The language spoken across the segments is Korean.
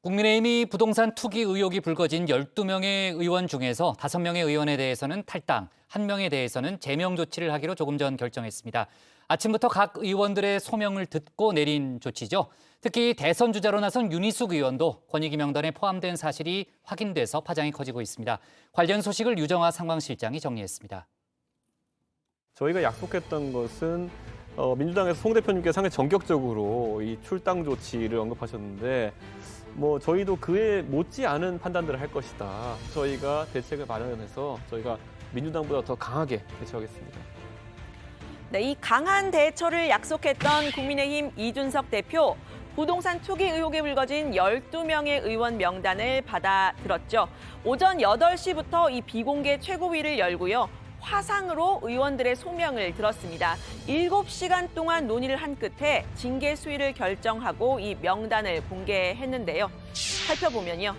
국민의힘이 부동산 투기 의혹이 불거진 12명의 의원 중에서 5명의 의원에 대해서는 탈당, 1명에 대해서는 제명 조치를 하기로 조금 전 결정했습니다. 아침부터 각 의원들의 소명을 듣고 내린 조치죠. 특히 대선 주자로 나선 윤희숙 의원도 권익위 명단에 포함된 사실이 확인돼서 파장이 커지고 있습니다. 관련 소식을 유정화 상황실장이 정리했습니다. 저희가 약속했던 것은 민주당에서 송 대표님께서 상당히 전격적으로 이 출당 조치를 언급하셨는데 저희도 그에 못지않은 판단들을 할 것이다. 저희가 대책을 마련해서 저희가 민주당보다 더 강하게 대처하겠습니다. 네, 이 강한 대처를 약속했던 국민의힘 이준석 대표. 부동산 투기 의혹에 불거진 12명의 의원 명단을 받아들었죠. 오전 8시부터 이 비공개 최고위를 열고요. 화상으로 의원들의 소명을 들었습니다. 7시간 동안 논의를 한 끝에 징계 수위를 결정하고 이 명단을 공개했는데요. 살펴보면요.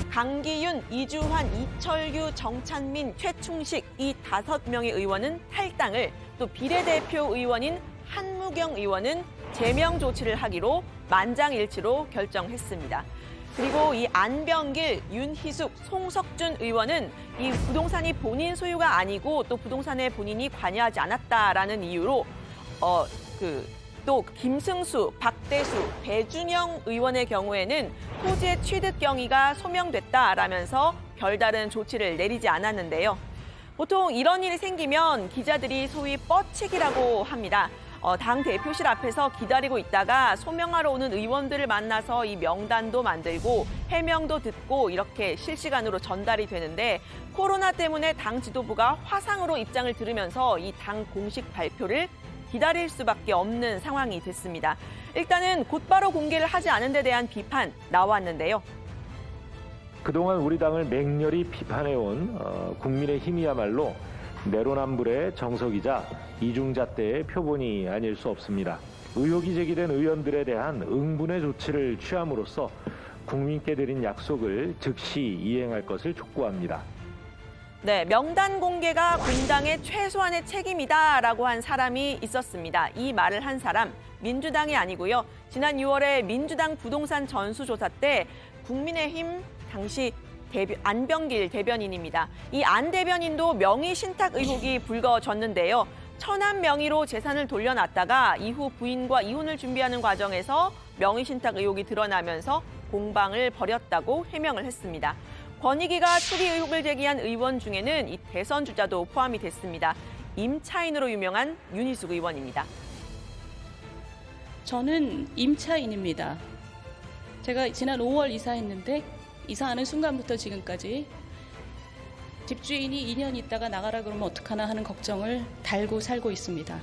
강기윤, 이주환, 이철규, 정찬민, 최충식 이 5명의 의원은 탈당을, 또 비례대표 의원인 한무경 의원은 제명 조치를 하기로 만장일치로 결정했습니다. 그리고 이 안병길, 윤희숙, 송석준 의원은 이 부동산이 본인 소유가 아니고 또 부동산에 본인이 관여하지 않았다라는 이유로 또 김승수, 박대수, 배준영 의원의 경우에는 토지의 취득 경위가 소명됐다라면서 별다른 조치를 내리지 않았는데요. 보통 이런 일이 생기면 기자들이 소위 뻗치기라고 합니다. 당 대표실 앞에서 기다리고 있다가 소명하러 오는 의원들을 만나서 이 명단도 만들고 해명도 듣고 이렇게 실시간으로 전달이 되는데, 코로나 때문에 당 지도부가 화상으로 입장을 들으면서 이 당 공식 발표를 기다릴 수밖에 없는 상황이 됐습니다. 일단은 곧바로 공개를 하지 않은 데 대한 비판 나왔는데요. 그동안 우리 당을 맹렬히 비판해온 국민의힘이야말로 내로남불의 정석이자 이중잣대의 표본이 아닐 수 없습니다. 의혹이 제기된 의원들에 대한 응분의 조치를 취함으로써 국민께 드린 약속을 즉시 이행할 것을 촉구합니다. 네, 명단 공개가 공당의 최소한의 책임이다라고 한 사람이 있었습니다. 이 말을 한 사람, 민주당이 아니고요. 지난 6월에 민주당 부동산 전수조사 때 국민의힘 당시 안병길 대변인입니다. 이 안 대변인도 명의 신탁 의혹이 불거졌는데요. 천한 명의로 재산을 돌려놨다가 이후 부인과 이혼을 준비하는 과정에서 명의 신탁 의혹이 드러나면서 공방을 벌였다고 해명을 했습니다. 권익위가 투기 의혹을 제기한 의원 중에는 이 대선 주자도 포함이 됐습니다. 임차인으로 유명한 윤희숙 의원입니다. 저는 임차인입니다. 제가 지난 5월 이사했는데 이사하는 순간부터 지금까지 집주인이 2년 있다가 나가라 그러면 어떡하나 하는 걱정을 달고 살고 있습니다.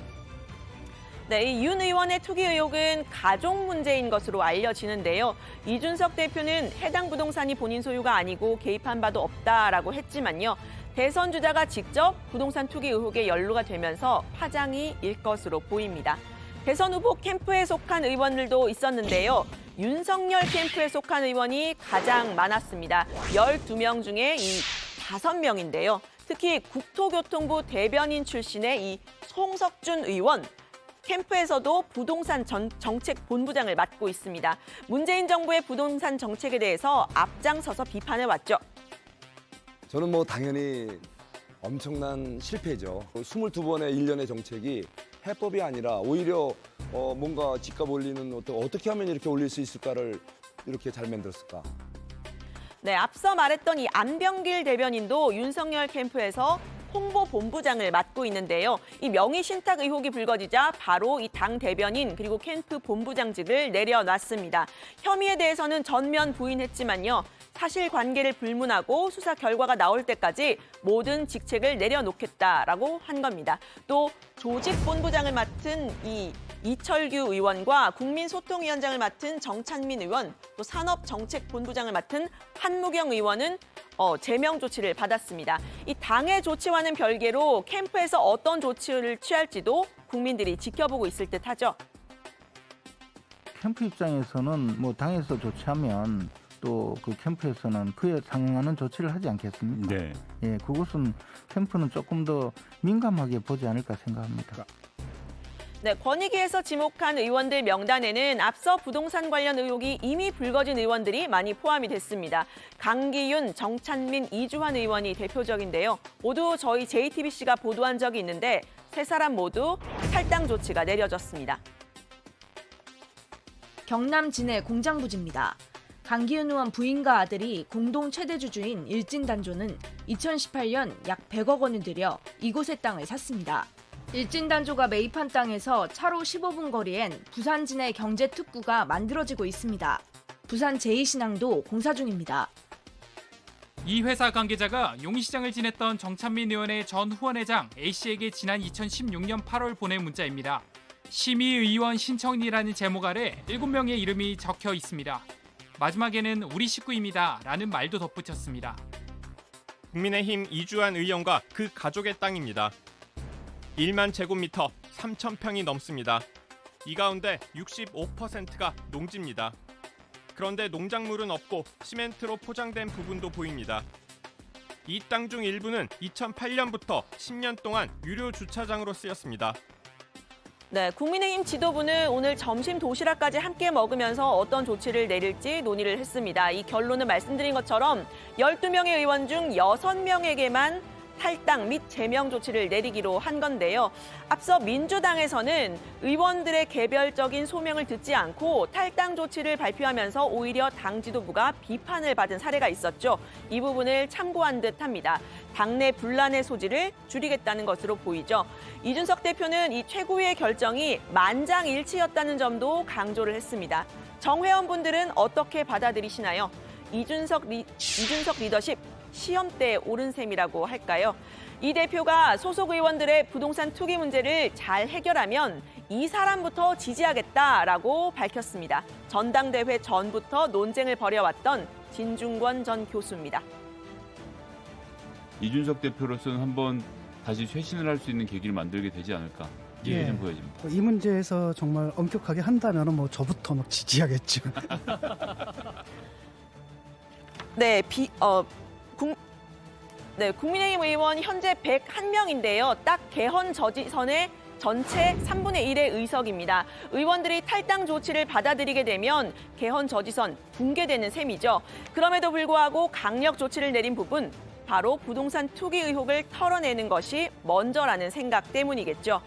네, 이 윤 의원의 투기 의혹은 가족 문제인 것으로 알려지는데요. 이준석 대표는 해당 부동산이 본인 소유가 아니고 개입한 바도 없다라고 했지만요. 대선 주자가 직접 부동산 투기 의혹에 연루가 되면서 파장이 일 것으로 보입니다. 대선 후보 캠프에 속한 의원들도 있었는데요. 윤석열 캠프에 속한 의원이 가장 많았습니다. 12명 중에 이 5명인데요. 특히 국토교통부 대변인 출신의 이 송석준 의원, 캠프에서도 부동산 정책 본부장을 맡고 있습니다. 문재인 정부의 부동산 정책에 대해서 앞장서서 비판해왔죠. 저는 당연히 엄청난 실패죠. 22번의 일련의 정책이 해법이 아니라 오히려 뭔가 집값 올리는 어떻게 하면 이렇게 올릴 수 있을까를 이렇게 잘 만들었을까. 네, 앞서 말했던 이 안병길 대변인도 윤석열 캠프에서 홍보본부장을 맡고 있는데요. 이 명의 신탁 의혹이 불거지자 바로 이 당 대변인 그리고 캠프 본부장직을 내려놨습니다. 혐의에 대해서는 전면 부인했지만요. 사실관계를 불문하고 수사 결과가 나올 때까지 모든 직책을 내려놓겠다라고 한 겁니다. 또 조직본부장을 맡은 이 이철규 의원과 국민소통위원장을 맡은 정찬민 의원, 또 산업정책본부장을 맡은 한무경 의원은 제명 조치를 받았습니다. 이 당의 조치와는 별개로 캠프에서 어떤 조치를 취할지도 국민들이 지켜보고 있을 듯하죠. 캠프 입장에서는 당에서 조치하면 또 그 캠프에서는 그에 상응하는 조치를 하지 않겠습니까? 네. 예, 그것은 캠프는 조금 더 민감하게 보지 않을까 생각합니다. 네, 권익위에서 지목한 의원들 명단에는 앞서 부동산 관련 의혹이 이미 불거진 의원들이 많이 포함이 됐습니다. 강기윤, 정찬민, 이주환 의원이 대표적인데요. 모두 저희 JTBC가 보도한 적이 있는데 세 사람 모두 탈당 조치가 내려졌습니다. 경남 진해 공장부지입니다. 강기윤 의원 부인과 아들이 공동 최대주주인 일진단조는 2018년 약 100억 원을 들여 이곳의 땅을 샀습니다. 일진단조가 매입한 땅에서 차로 15분 거리엔 부산 진해 경제특구가 만들어지고 있습니다. 부산 제2신항도 공사 중입니다. 이 회사 관계자가 용인시장을 지냈던 정찬민 의원의 전 후원회장 A씨에게 지난 2016년 8월 보낸 문자입니다. 심의의원 신청이라는 제목 아래 7명의 이름이 적혀 있습니다. 마지막에는 우리 식구입니다 라는 말도 덧붙였습니다. 국민의힘 이주환 의원과 그 가족의 땅입니다. 1만 제곱미터 3,000평이 넘습니다. 이 가운데 65%가 농지입니다. 그런데 농작물은 없고 시멘트로 포장된 부분도 보입니다. 이 땅 중 일부는 2008년부터 10년 동안 유료 주차장으로 쓰였습니다. 네, 국민의힘 지도부는 오늘 점심 도시락까지 함께 먹으면서 어떤 조치를 내릴지 논의를 했습니다. 이 결론은 말씀드린 것처럼 12명의 의원 중 6명에게만 탈당 및 제명 조치를 내리기로 한 건데요. 앞서 민주당에서는 의원들의 개별적인 소명을 듣지 않고 탈당 조치를 발표하면서 오히려 당 지도부가 비판을 받은 사례가 있었죠. 이 부분을 참고한 듯합니다. 당내 분란의 소지를 줄이겠다는 것으로 보이죠. 이준석 대표는 이 최고위의 결정이 만장일치였다는 점도 강조를 했습니다. 정회원분들은 어떻게 받아들이시나요? 이준석 리더십 시험대에 오른 셈이라고 할까요? 이 대표가 소속 의원들의 부동산 투기 문제를 잘 해결하면 이 사람부터 지지하겠다라고 밝혔습니다. 전당대회 전부터 논쟁을 벌여왔던 진중권 전 교수입니다. 이준석 대표로서는 한번 다시 쇄신을 할 수 있는 계기를 만들게 되지 않을까 이게 좀 보여집니다. 이 문제에서 정말 엄격하게 한다면 뭐 저부터 막 지지하겠죠. 네, 국민의힘 의원 현재 101명인데요. 딱 개헌 저지선의 전체 3분의 1의 의석입니다. 의원들이 탈당 조치를 받아들이게 되면 개헌 저지선 붕괴되는 셈이죠. 그럼에도 불구하고 강력 조치를 내린 부분, 바로 부동산 투기 의혹을 털어내는 것이 먼저라는 생각 때문이겠죠.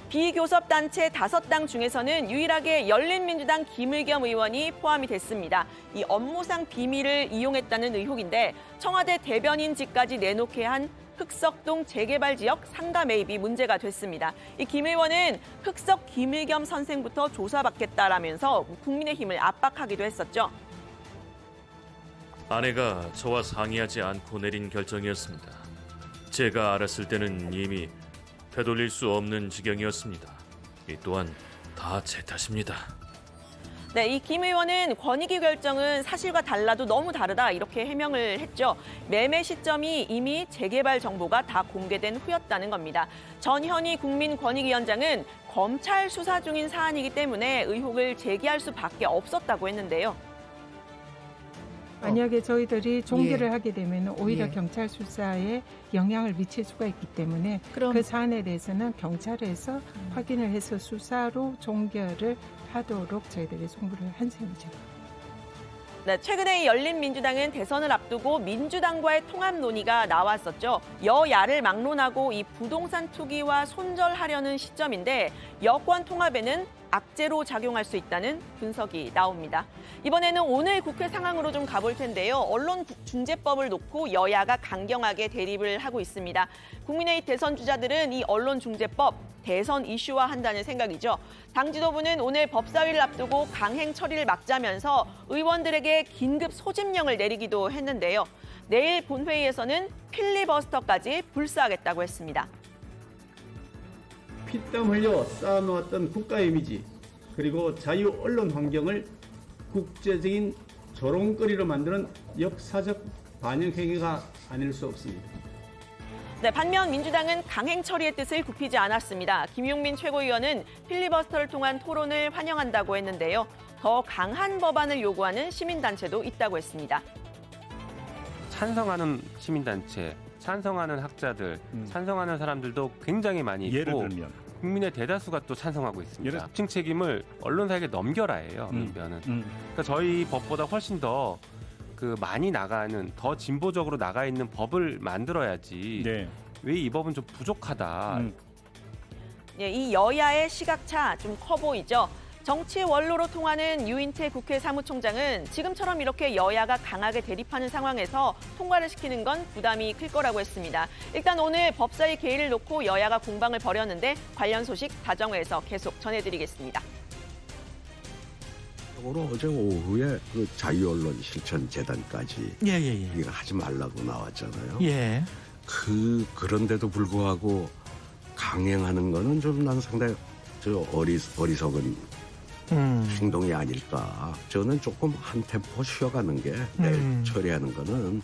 비교섭단체 5당 중에서는 유일하게 열린민주당 김의겸 의원이 포함이 됐습니다. 이 업무상 비밀을 이용했다는 의혹인데 청와대 대변인직까지 내놓게 한 흑석동 재개발 지역 상가 매입이 문제가 됐습니다. 이 김 의원은 흑석 김의겸 선생부터 조사받겠다라면서 국민의힘을 압박하기도 했었죠. 아내가 저와 상의하지 않고 내린 결정이었습니다. 제가 알았을 때는 이미 되돌릴 수 없는 지경이었습니다. 이 또한 다 제 탓입니다. 네, 이 김 의원은 권익위 결정은 사실과 달라도 너무 다르다 이렇게 해명을 했죠. 매매 시점이 이미 재개발 정보가 다 공개된 후였다는 겁니다. 전현희 국민권익위원장은 검찰 수사 중인 사안이기 때문에 의혹을 제기할 수밖에 없었다고 했는데요. 만약에 저희들이 종결을 하게 되면 오히려 경찰 수사에 영향을 미칠 수가 있기 때문에 그 사안에 대해서는 경찰에서 확인을 해서 수사로 종결을 하도록 저희들이 송부를 한 셈이죠. 네, 최근에 열린민주당은 대선을 앞두고 민주당과의 통합 논의가 나왔었죠. 여야를 막론하고 이 부동산 투기와 손절하려는 시점인데 여권 통합에는 악재로 작용할 수 있다는 분석이 나옵니다. 이번에는 오늘 국회 상황으로 좀 가볼 텐데요. 언론중재법을 놓고 여야가 강경하게 대립을 하고 있습니다. 국민의힘 대선 주자들은 이 언론중재법 대선 이슈화한다는 생각이죠. 당 지도부는 오늘 법사위를 앞두고 강행 처리를 막자면서 의원들에게 긴급 소집령을 내리기도 했는데요. 내일 본회의에서는 필리버스터까지 불사하겠다고 했습니다. 피땀 흘려 쌓아놓았던 국가 이미지 그리고 자유 언론 환경을 국제적인 조롱거리로 만드는 역사적 반영 행위가 아닐 수 없습니다. 네, 반면 민주당은 강행 처리의 뜻을 굽히지 않았습니다. 김용민 최고위원은 필리버스터를 통한 토론을 환영한다고 했는데요. 더 강한 법안을 요구하는 시민단체도 있다고 했습니다. 찬성하는 시민단체, 찬성하는 학자들, 찬성하는 사람들도 굉장히 많이 있고 예를 들면 국민의 대다수가 또 찬성하고 있습니다. 특징 책임을 언론사에게 넘겨라예요. 면은. 그러니까 저희 법보다 훨씬 더 그 많이 나가는 더 진보적으로 나가 있는 법을 만들어야지. 왜 이 법은 좀 부족하다. 예, 이 여야의 시각차 좀 커 보이죠. 정치 원로로 통하는 유인태 국회 사무총장은 지금처럼 이렇게 여야가 강하게 대립하는 상황에서 통과를 시키는 건 부담이 클 거라고 했습니다. 일단 오늘 법사위 개의를 놓고 여야가 공방을 벌였는데 관련 소식 다정회에서 계속 전해드리겠습니다. 어제 오후에 그 자유언론 실천재단까지 이거 하지 말라고 나왔잖아요. 그런데도 불구하고 강행하는 거는 좀 난 상당히 어리석은 행동이 아닐까. 저는 조금 한 템포 쉬어가는 게 내일 처리하는 거는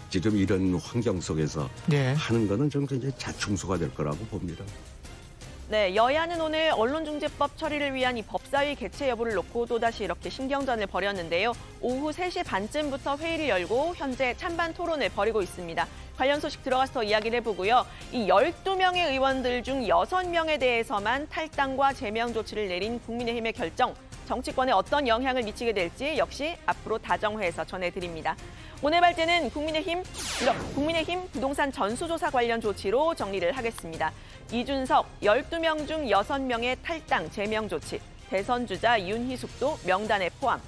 지금 이런 환경 속에서 하는 거는 좀 굉장히 자충수가 될 거라고 봅니다. 네, 여야는 오늘 언론중재법 처리를 위한 이 법사위 개최 여부를 놓고 또다시 이렇게 신경전을 벌였는데요. 오후 3시 반쯤부터 회의를 열고 현재 찬반 토론을 벌이고 있습니다. 관련 소식 들어가서 더 이야기를 해보고요. 이 12명의 의원들 중 6명에 대해서만 탈당과 제명 조치를 내린 국민의힘의 결정. 정치권에 어떤 영향을 미치게 될지 역시 앞으로 다정회에서 전해드립니다. 오늘 발제는 국민의힘 부동산 전수조사 관련 조치로 정리를 하겠습니다. 이준석 12명 중 6명의 탈당, 제명 조치, 대선 주자 윤희숙도 명단에 포함.